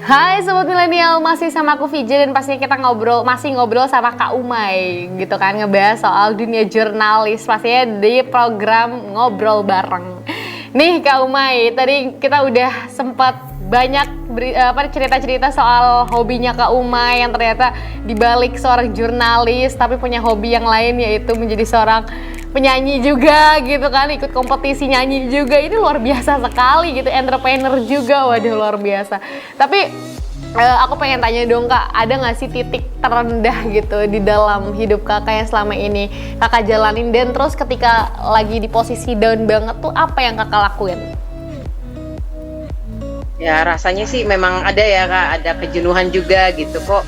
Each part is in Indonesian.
Hai Sobat Milenial, masih sama aku Vija dan pastinya kita masih ngobrol sama Kak Umay gitu kan, ngebahas soal dunia jurnalis pastinya di program Ngobrol Bareng. Nih Kak Umay, tadi kita udah sempat banyak cerita-cerita soal hobinya Kak Umay yang ternyata dibalik seorang jurnalis tapi punya hobi yang lain, yaitu menjadi seorang penyanyi juga gitu kan, ikut kompetisi nyanyi juga. Ini luar biasa sekali gitu, entrepreneur juga, waduh luar biasa. Tapi aku pengen tanya dong Kak, ada gak sih titik terendah gitu di dalam hidup Kakak yang selama ini Kakak jalanin, dan terus ketika lagi di posisi down banget tuh apa yang Kakak lakuin? Ya rasanya sih memang ada ya Kak, ada kejenuhan juga gitu kok.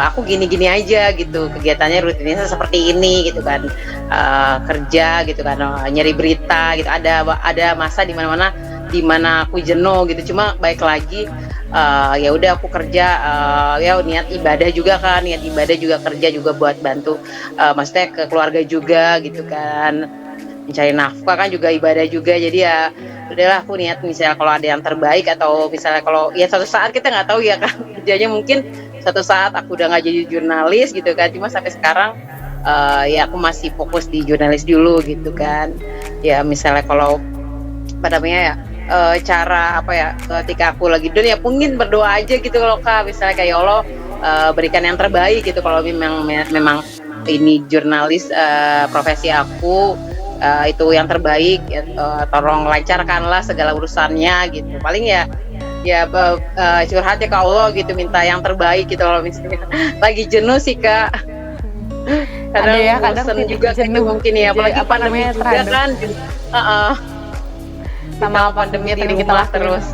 Aku gini-gini aja gitu, kegiatannya rutinitas seperti ini gitu kan, kerja gitu kan, nyari berita gitu. Ada masa di mana aku jenuh gitu. Cuma baik lagi, ya udah aku kerja, ya niat ibadah juga kan, niat ibadah juga, kerja juga buat bantu, maksudnya ke keluarga juga gitu kan, mencari nafkah kan juga ibadah juga. Jadi ya udahlah, aku niat misalnya kalau ada yang terbaik, atau misalnya kalau ya suatu saat kita nggak tahu ya kan, kerjanya mungkin suatu saat aku udah nggak jadi jurnalis gitu kan. Cuma sampai sekarang ya aku masih fokus di jurnalis dulu gitu kan. Ya misalnya kalau apa namanya ya, cara apa ya, ketika aku lagi down ya mungkin berdoa aja gitu loh Kak, misalnya kayak ya Allah, berikan yang terbaik gitu. Kalau memang ini jurnalis, profesi aku, itu yang terbaik ya, tolong lancarkanlah segala urusannya gitu. Paling ya curhat ya ke Allah gitu, minta yang terbaik gitu. Kalau misalnya lagi jenuh sih Kak, kadang bosen juga jenuh mungkin ya, apalagi pandemi juga kan. Sama pandemi tadi kita lah terus.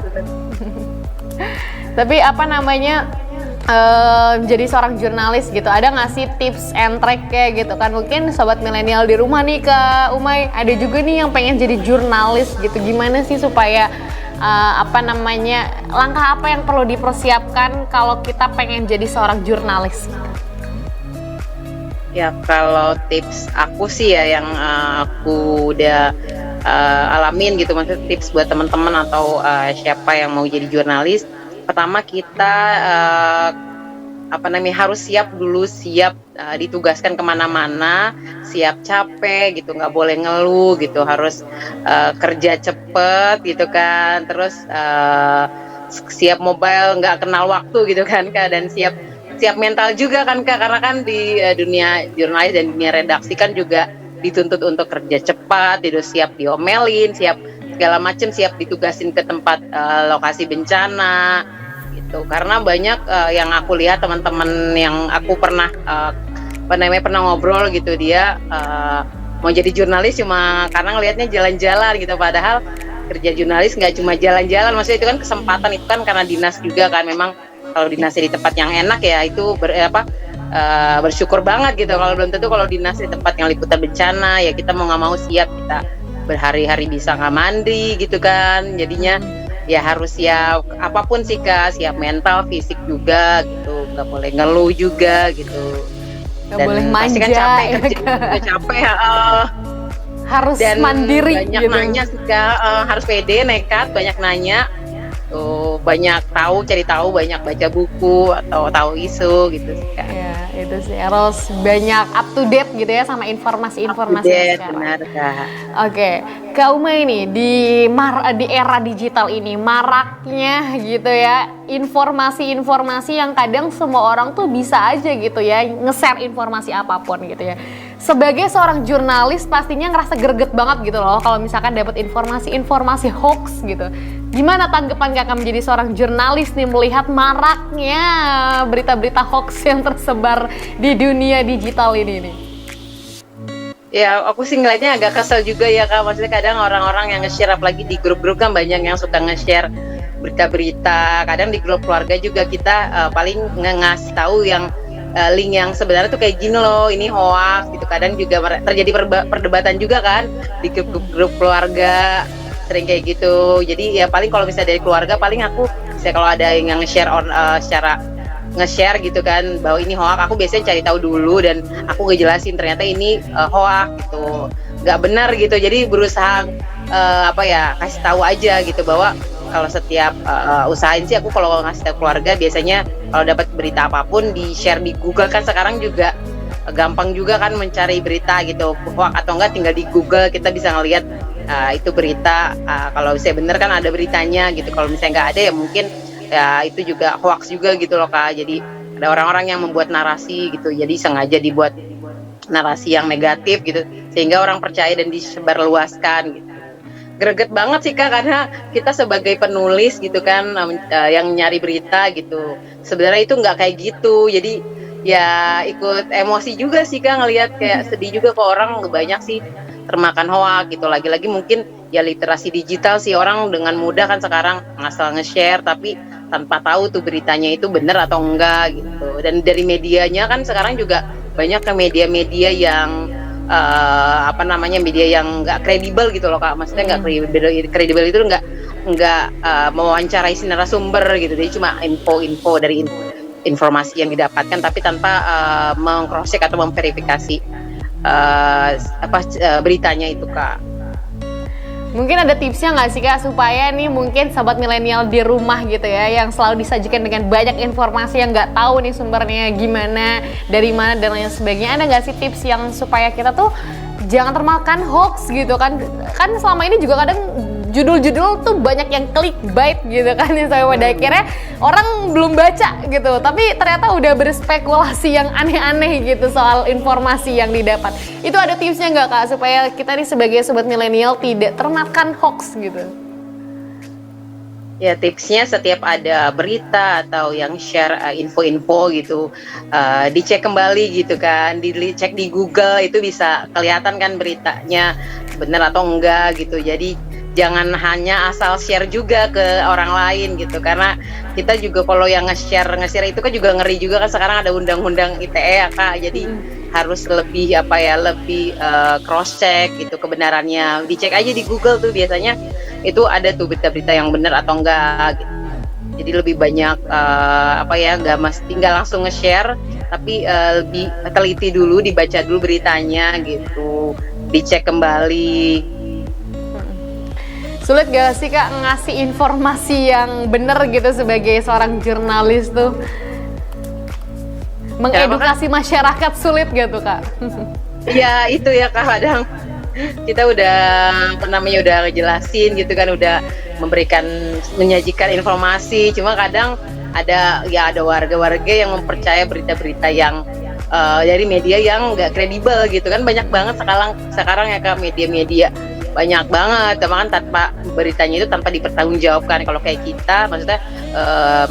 Tapi apa namanya, jadi seorang jurnalis gitu, ada nggak sih tips and trick kayak gitu kan? Mungkin sobat milenial di rumah nih Kak Umay, ada juga nih yang pengen jadi jurnalis gitu. Gimana sih supaya langkah apa yang perlu dipersiapkan kalau kita pengen jadi seorang jurnalis? Ya kalau tips aku sih ya yang aku udah alamin gitu, maksudnya tips buat teman-teman atau siapa yang mau jadi jurnalis. Pertama kita harus siap dulu, ditugaskan kemana-mana, siap capek gitu, nggak boleh ngeluh gitu, harus kerja cepet gitu kan, terus siap mobile, nggak kenal waktu gitu kan Kak, dan siap mental juga kan Kak, karena kan di dunia jurnalis dan dunia redaksi kan juga dituntut untuk kerja cepat, itu siap diomelin, siap segala macam, siap ditugasin ke tempat lokasi bencana gitu. Karena banyak yang aku lihat teman-teman yang aku pernah ngobrol gitu, dia mau jadi jurnalis cuma karena ngelihatnya jalan-jalan gitu, padahal kerja jurnalis nggak cuma jalan-jalan, maksudnya itu kan kesempatan, itu kan karena dinas juga kan. Memang kalau dinasnya di tempat yang enak ya itu bersyukur banget gitu. Kalau belum tentu, kalau dinas di tempat yang liputan bencana ya kita mau nggak mau siap, kita berhari-hari bisa nggak mandi gitu kan. Jadinya ya harus siap apapun sih Kak, siap mental, fisik juga gitu, nggak boleh ngeluh juga gitu. Nggak boleh manja, pasti kan capek, harus dan mandiri banyak gitu. Nanya sih Kak, harus pede, nekat, banyak nanya tuh, banyak cari tahu, banyak baca buku atau tahu isu gitu sih Kak. Ya itu sih, harus banyak up to date gitu ya sama informasi-informasi sekarang. Benar Kak. Oke, Kak Umay nih di era digital ini maraknya gitu ya informasi-informasi yang kadang semua orang tuh bisa aja gitu ya nge-share informasi apapun gitu ya. Sebagai seorang jurnalis pastinya ngerasa greget banget gitu loh kalau misalkan dapat informasi-informasi hoax gitu. Gimana tanggapan Kakak menjadi seorang jurnalis nih melihat maraknya berita-berita hoax yang tersebar di dunia digital ini nih? Ya aku sih ngeliatnya agak kesel juga ya Kak, maksudnya kadang orang-orang yang nge-share, apalagi di grup-grup kan banyak yang suka nge-share berita-berita. Kadang di grup keluarga juga kita paling ngasih tahu yang link yang sebenarnya tuh kayak gini loh, ini hoax gitu. Kadang juga terjadi perdebatan juga kan di grup keluarga, sering kayak gitu. Jadi ya paling kalau misalnya dari keluarga, paling aku misalnya kalau ada yang nge-share secara nge-share gitu kan bahwa ini hoax, aku biasanya cari tahu dulu dan aku ngejelasin ternyata ini hoax gitu, nggak benar gitu. Jadi berusaha kasih tahu aja gitu bahwa kalau setiap usahain sih aku kalau ngasih tahu keluarga biasanya kalau dapat berita apapun di share di Google kan sekarang juga gampang juga kan mencari berita gitu, hoax atau enggak tinggal di Google kita bisa ngelihat itu berita, kalau misalnya bener kan ada beritanya gitu, kalau misalnya nggak ada ya mungkin ya itu juga hoax juga gitu loh Kak. Jadi ada orang-orang yang membuat narasi gitu, jadi sengaja dibuat narasi yang negatif gitu sehingga orang percaya dan disebarluaskan gitu. Greget banget sih Kak, karena kita sebagai penulis gitu kan yang nyari berita gitu, sebenarnya itu nggak kayak gitu. Jadi ya ikut emosi juga sih Kak, ngelihat kayak sedih juga kok, orang banyak sih termakan hoax gitu. Lagi-lagi mungkin ya literasi digital sih, orang dengan mudah kan sekarang ngasal nge-share tapi tanpa tahu tuh beritanya itu benar atau enggak gitu. Dan dari medianya kan sekarang juga banyak ke media-media yang media yang nggak kredibel gitu loh Kak. Maksudnya nggak kredibel itu nggak mewawancarai si narasumber gitu. Jadi cuma info dari informasi yang didapatkan tapi tanpa meng-cross-check atau memverifikasi beritanya itu Kak. Mungkin ada tipsnya nggak sih Kak, supaya nih mungkin sobat milenial di rumah gitu ya, yang selalu disajikan dengan banyak informasi yang nggak tahu nih sumbernya gimana, dari mana dan lain sebagainya. Ada nggak sih tips yang supaya kita tuh jangan termakan hoax gitu kan? Kan selama ini juga kadang judul-judul tuh banyak yang clickbait gitu kan, yang sampai pada akhirnya orang belum baca gitu, tapi ternyata udah berspekulasi yang aneh-aneh gitu soal informasi yang didapat. Itu ada tipsnya nggak Kak, supaya kita nih sebagai sobat milenial tidak termakan hoax gitu? Ya tipsnya setiap ada berita atau yang share info-info gitu, dicek kembali gitu kan, dicek di Google itu bisa kelihatan kan beritanya benar atau enggak gitu. Jadi jangan hanya asal share juga ke orang lain gitu, karena kita juga kalau yang nge-share itu kan juga ngeri juga kan, sekarang ada undang-undang ITE ya Kak, jadi harus lebih cross check gitu kebenarannya, dicek aja di Google tuh biasanya itu ada tuh berita-berita yang benar atau enggak gitu. Jadi lebih banyak nggak mesti nggak langsung nge-share tapi lebih teliti dulu, dibaca dulu beritanya gitu, dicek kembali. Sulit gak sih Kak ngasih informasi yang benar gitu sebagai seorang jurnalis tuh? Mengedukasi masyarakat sulit gak tuh Kak? Iya itu ya Kak, kadang kita udah ngejelasin gitu kan, udah menyajikan informasi, cuma kadang ada warga-warga yang mempercaya berita-berita yang dari media yang nggak kredibel gitu kan. Banyak banget sekarang ya Kak, media-media banyak banget, teman tanpa beritanya itu tanpa dipertanggungjawabkan. Kalau kayak kita, maksudnya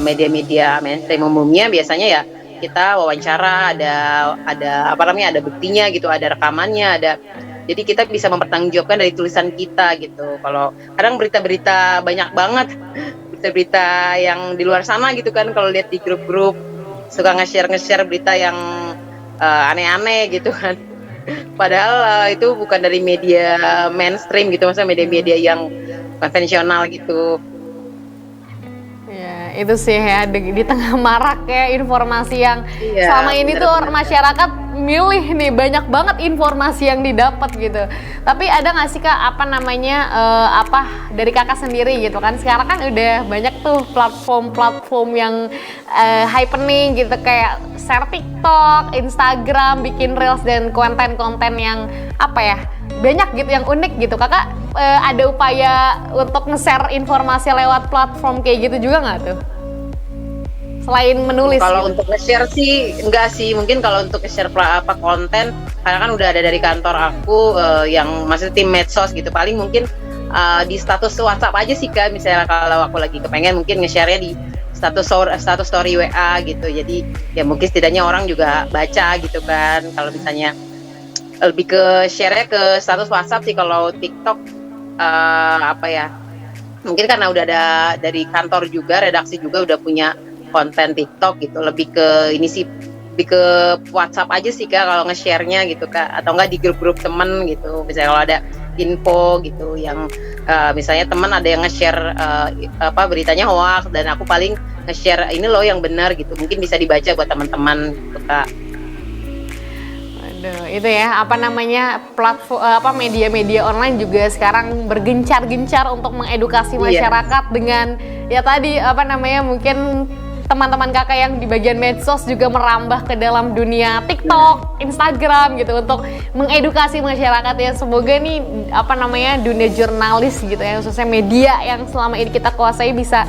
media-media mainstream umumnya biasanya ya kita wawancara, ada buktinya gitu, ada rekamannya, jadi kita bisa mempertanggungjawabkan dari tulisan kita gitu. Kalau kadang berita-berita banyak banget, berita-berita yang di luar sana gitu kan, kalau lihat di grup-grup suka nge-share berita yang aneh-aneh gitu kan. Padahal itu bukan dari media mainstream gitu, maksudnya media-media yang konvensional gitu. Ya, itu sih ya, di tengah marak ya informasi yang selama ini tuh masyarakat milih nih, banyak banget informasi yang didapat gitu. Tapi ada nggak sih Kak dari Kakak sendiri gitu kan, sekarang kan udah banyak tuh platform-platform yang happening gitu, kayak share TikTok, Instagram, bikin reels dan konten-konten yang banyak gitu, yang unik gitu. Kakak ada upaya untuk nge-share informasi lewat platform kayak gitu juga nggak tuh? Selain menulis. Kalau gitu. Untuk nge-share sih enggak sih, mungkin kalau untuk nge-share konten, karena kan udah ada dari kantor aku yang maksudnya tim medsos gitu, paling mungkin di status WhatsApp aja sih Kak. Misalnya kalau aku lagi kepengen mungkin nge-share-nya di status story WA gitu, jadi ya mungkin setidaknya orang juga baca gitu kan. Kalau misalnya lebih ke share-nya ke status WhatsApp sih. Kalau TikTok mungkin karena udah ada dari kantor juga, redaksi juga udah punya konten TikTok gitu, lebih ke WhatsApp aja sih Kak kalau nge-share-nya gitu Kak, atau enggak di grup-grup temen gitu. Misalnya kalau ada info gitu yang misalnya teman ada yang nge-share beritanya hoax, dan aku paling nge-share ini loh yang benar gitu, mungkin bisa dibaca buat teman-teman gitu Kak. Aduh, itu ya apa namanya platform apa media-media online juga sekarang bergencar-gencar untuk mengedukasi masyarakat dengan ya tadi apa namanya mungkin teman-teman kakak yang di bagian medsos juga merambah ke dalam dunia TikTok, Instagram gitu untuk mengedukasi masyarakat ya. Semoga nih apa namanya dunia jurnalis gitu ya, khususnya media yang selama ini kita kuasai bisa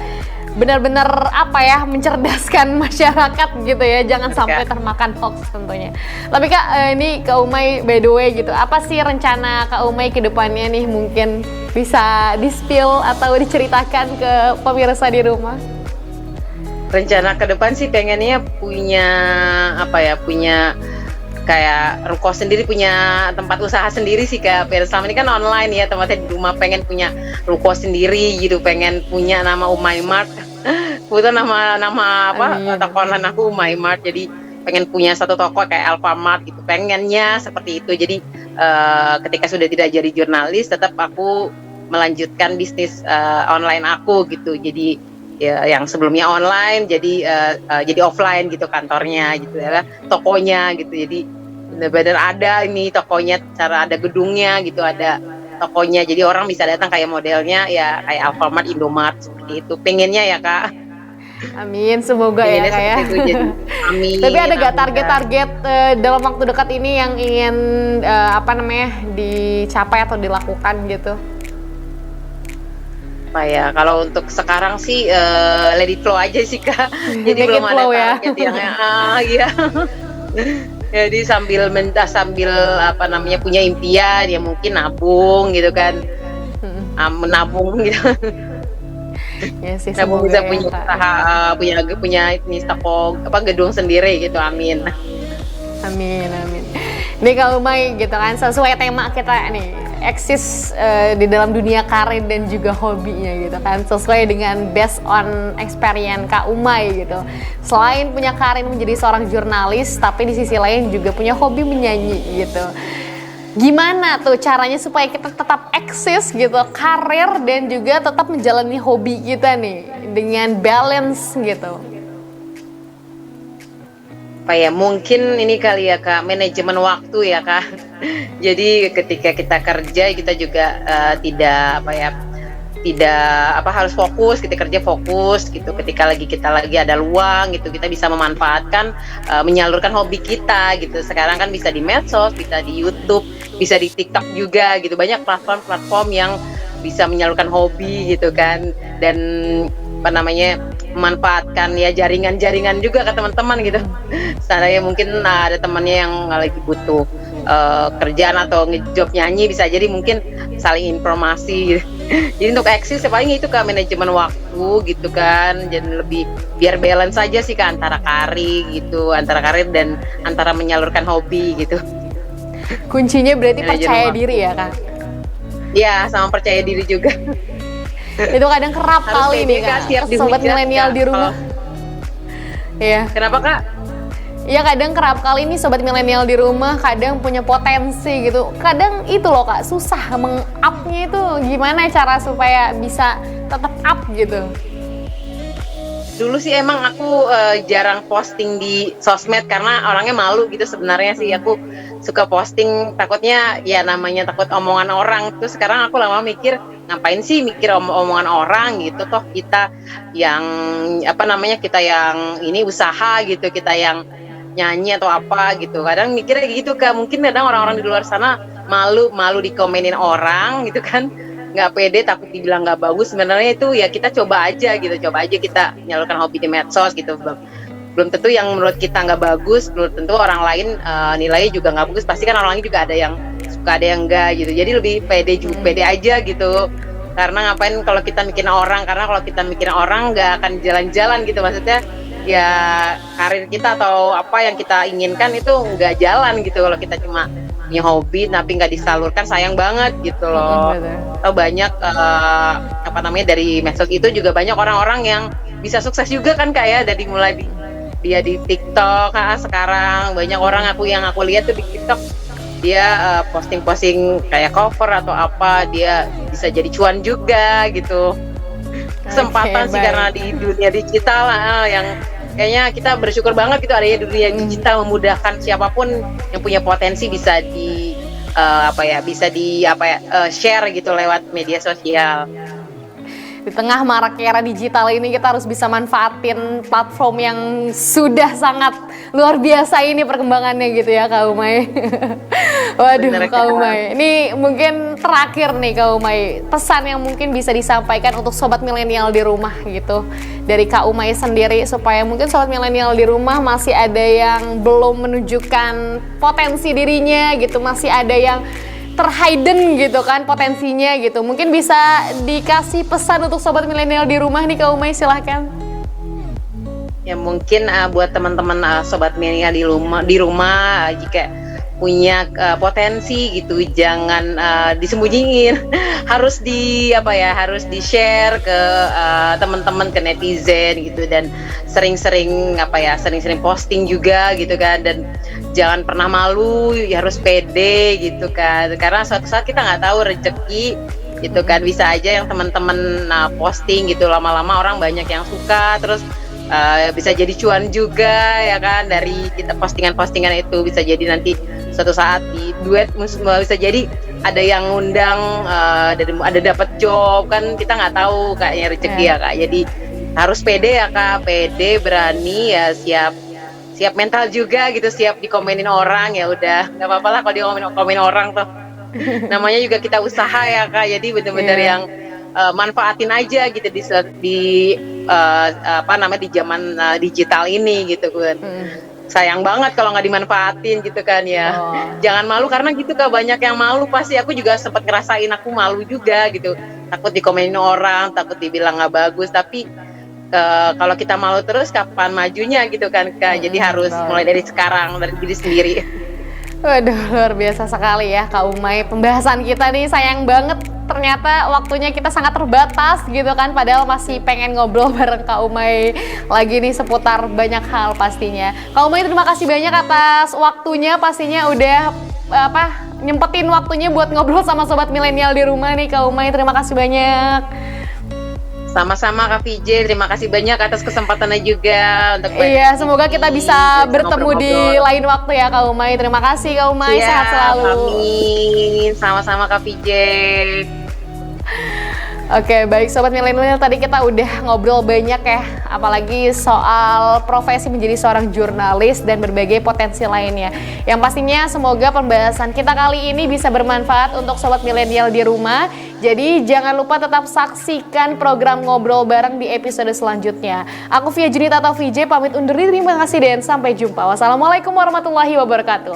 benar-benar apa ya mencerdaskan masyarakat gitu ya, jangan sampai termakan hoax tentunya. Tapi Kak, ini Kak Umay by the way gitu, apa sih rencana Kak Umay ke depannya nih, mungkin bisa di-spill atau diceritakan ke pemirsa di rumah? Rencana ke depan sih pengennya punya apa ya, punya kayak ruko sendiri, punya tempat usaha sendiri sih Kak. Selama ini kan online ya, tempatnya di rumah, pengen punya ruko sendiri gitu, pengen punya nama Umay Mart. Kebetulan nama apa toko online aku Umay Mart, jadi pengen punya satu toko kayak Alfamart gitu, pengennya seperti itu. Jadi ketika sudah tidak jadi jurnalis, tetap aku melanjutkan bisnis online aku gitu. Jadi ya yang sebelumnya online jadi offline gitu kantornya gitu ya, tokonya gitu. Jadi benar-benar ada ini tokonya, cara ada gedungnya gitu, ada tokonya, jadi orang bisa datang kayak modelnya ya kayak Alfamart, Indomart seperti itu. Pengennya ya Kak. Amin, semoga Pengennya ya Kak ya. seperti itu, jadi amin. Tapi ada gak target-target dalam waktu dekat ini yang ingin apa namanya dicapai atau dilakukan gitu? Ya kalau untuk sekarang sih let it flow aja sih Kak. Jadi Make belum it flow, ada target yang iya. Jadi sambil apa namanya punya impian ya, mungkin nabung gitu kan, menabung gitu. Ya sih, Nabung semoga bisa ya, punya Kak. usaha, punya ini toko apa gedung sendiri gitu, amin. Amin, amin. Ini Kak Umay gitu kan, sesuai tema kita nih, eksis di dalam dunia karir dan juga hobinya gitu kan, sesuai dengan based on experience Kak Umay gitu. Selain punya karir menjadi seorang jurnalis, tapi di sisi lain juga punya hobi menyanyi gitu. Gimana tuh caranya supaya kita tetap eksis gitu, karir dan juga tetap menjalani hobi kita nih dengan balance gitu? Apa ya, mungkin ini kali ya Kak, manajemen waktu ya Kak. Jadi ketika kita kerja kita juga tidak harus fokus, kita kerja fokus gitu. Ketika kita lagi ada luang gitu, kita bisa memanfaatkan menyalurkan hobi kita gitu. Sekarang kan bisa di medsos, bisa di YouTube, bisa di TikTok juga gitu. Banyak platform-platform yang bisa menyalurkan hobi gitu kan, dan apa namanya memanfaatkan ya jaringan-jaringan juga ke teman-teman gitu. Saya mungkin ada temannya yang lagi butuh kerjaan atau ngejob nyanyi, bisa jadi mungkin saling informasi gitu. Jadi untuk eksis paling itu Kak, manajemen waktu gitu kan, jadi lebih biar balance saja sih Kak, antara karir dan antara menyalurkan hobi gitu. Kuncinya berarti Manajemen percaya waktu. diri ya Kak? Ya, sama percaya diri juga. Itu kadang kerap Harus kali pede, nih Kak, Kak, siap sobat dihujat, milenial Kak. di rumah. Iya. Kenapa Kak? Iya, kadang kerap kali nih sobat milenial di rumah kadang punya potensi gitu. Kadang itu loh Kak, susah meng-up-nya itu gimana cara supaya bisa tetap up gitu. Dulu sih emang aku jarang posting di sosmed karena orangnya malu gitu sebenarnya sih. Aku suka posting takutnya ya namanya takut omongan orang. Terus sekarang aku lama mikir, ngapain sih mikir omongan orang gitu, toh kita yang kita yang ini usaha gitu, kita yang nyanyi atau apa gitu. Kadang mikirnya gitu Kak, mungkin kadang orang-orang di luar sana malu dikomenin orang gitu kan, nggak pede, takut dibilang nggak bagus. Sebenarnya itu ya kita coba aja kita nyalurkan hobi di medsos gitu. Belum tentu yang menurut kita nggak bagus, belum tentu orang lain nilainya juga nggak bagus. Pasti kan orang lain juga ada yang suka, ada yang enggak gitu. Jadi lebih pede aja gitu. Karena ngapain kalau kita mikirin orang, karena kalau kita mikirin orang nggak akan jalan-jalan gitu. Maksudnya ya karir kita atau apa yang kita inginkan itu nggak jalan gitu kalau kita cuma punya hobi tapi nggak disalurkan, sayang banget gitu loh. Atau banyak dari medsos itu juga banyak orang-orang yang bisa sukses juga kan Kak ya, dari mulai dia di TikTok. Sekarang banyak orang yang aku lihat tuh di TikTok, dia posting-posting kayak cover atau apa, dia bisa jadi cuan juga gitu. Kesempatan sih, karena di dunia digital yang kayaknya kita bersyukur banget gitu adanya dunia digital memudahkan siapapun yang punya potensi bisa share gitu lewat media sosial. Di tengah maraknya era digital ini kita harus bisa manfaatin platform yang sudah sangat luar biasa ini perkembangannya gitu ya Kak Umay. Waduh Bener, Kak Umay, ini mungkin terakhir nih Kak Umay, pesan yang mungkin bisa disampaikan untuk sobat milenial di rumah gitu dari Kak Umay sendiri, supaya mungkin sobat milenial di rumah masih ada yang belum menunjukkan potensi dirinya gitu, masih ada yang terhidden gitu kan potensinya gitu. Mungkin bisa dikasih pesan untuk sobat milenial di rumah nih Kak Umay, silahkan. Ya mungkin buat teman-teman sobat milenial di rumah jika punya potensi gitu jangan disembunyiin, harus harus di share ke teman-teman, ke netizen gitu, dan sering-sering posting juga gitu kan, dan jangan pernah malu, harus pede gitu kan, karena suatu saat kita nggak tahu rezeki gitu kan, bisa aja yang teman-teman posting gitu lama-lama orang banyak yang suka, terus bisa jadi cuan juga ya kan dari kita postingan-postingan itu, bisa jadi nanti suatu saat di duet bisa jadi ada yang ngundang, ada dapat job kan, kita nggak tahu kayaknya rezeki ya Kak. Jadi harus pede ya Kak, pede, berani ya, siap mental juga gitu, siap dikomenin orang, ya udah nggak apa-apa lah kalau dikomenin orang tuh. Namanya juga kita usaha ya Kak, jadi bener-bener yang manfaatin aja gitu di zaman digital ini gitu kan. Sayang banget kalau nggak dimanfaatin gitu kan ya. Jangan malu, karena gitu Kak, banyak yang malu pasti. Aku juga sempat ngerasain, aku malu juga gitu, takut dikomenin orang, takut dibilang nggak bagus, tapi kalau kita malu terus kapan majunya gitu kan Kak. Jadi harus mulai dari sekarang, dari diri sendiri. Waduh, luar biasa sekali ya Kak Umay. Pembahasan kita nih sayang banget, ternyata waktunya kita sangat terbatas gitu kan, padahal masih pengen ngobrol bareng Kak Umay lagi nih seputar banyak hal pastinya. Kak Umay, terima kasih banyak atas waktunya, pastinya udah nyempetin waktunya buat ngobrol sama sobat milenial di rumah nih Kak Umay. Terima kasih banyak. Sama-sama Kak VJ, terima kasih banyak atas kesempatannya juga untuk semoga kita bisa bertemu di lain waktu ya Kak Umay. Terima kasih Kak Umay, sehat selalu. Amin, sama-sama Kak VJ. Oke, baik sobat milenial, tadi kita udah ngobrol banyak ya, apalagi soal profesi menjadi seorang jurnalis dan berbagai potensi lainnya. Yang pastinya semoga pembahasan kita kali ini bisa bermanfaat untuk sobat milenial di rumah. Jadi jangan lupa tetap saksikan program Ngobrol Bareng di episode selanjutnya. Aku Via Junita atau VJ pamit undur diri, terima kasih dan sampai jumpa. Wassalamualaikum warahmatullahi wabarakatuh.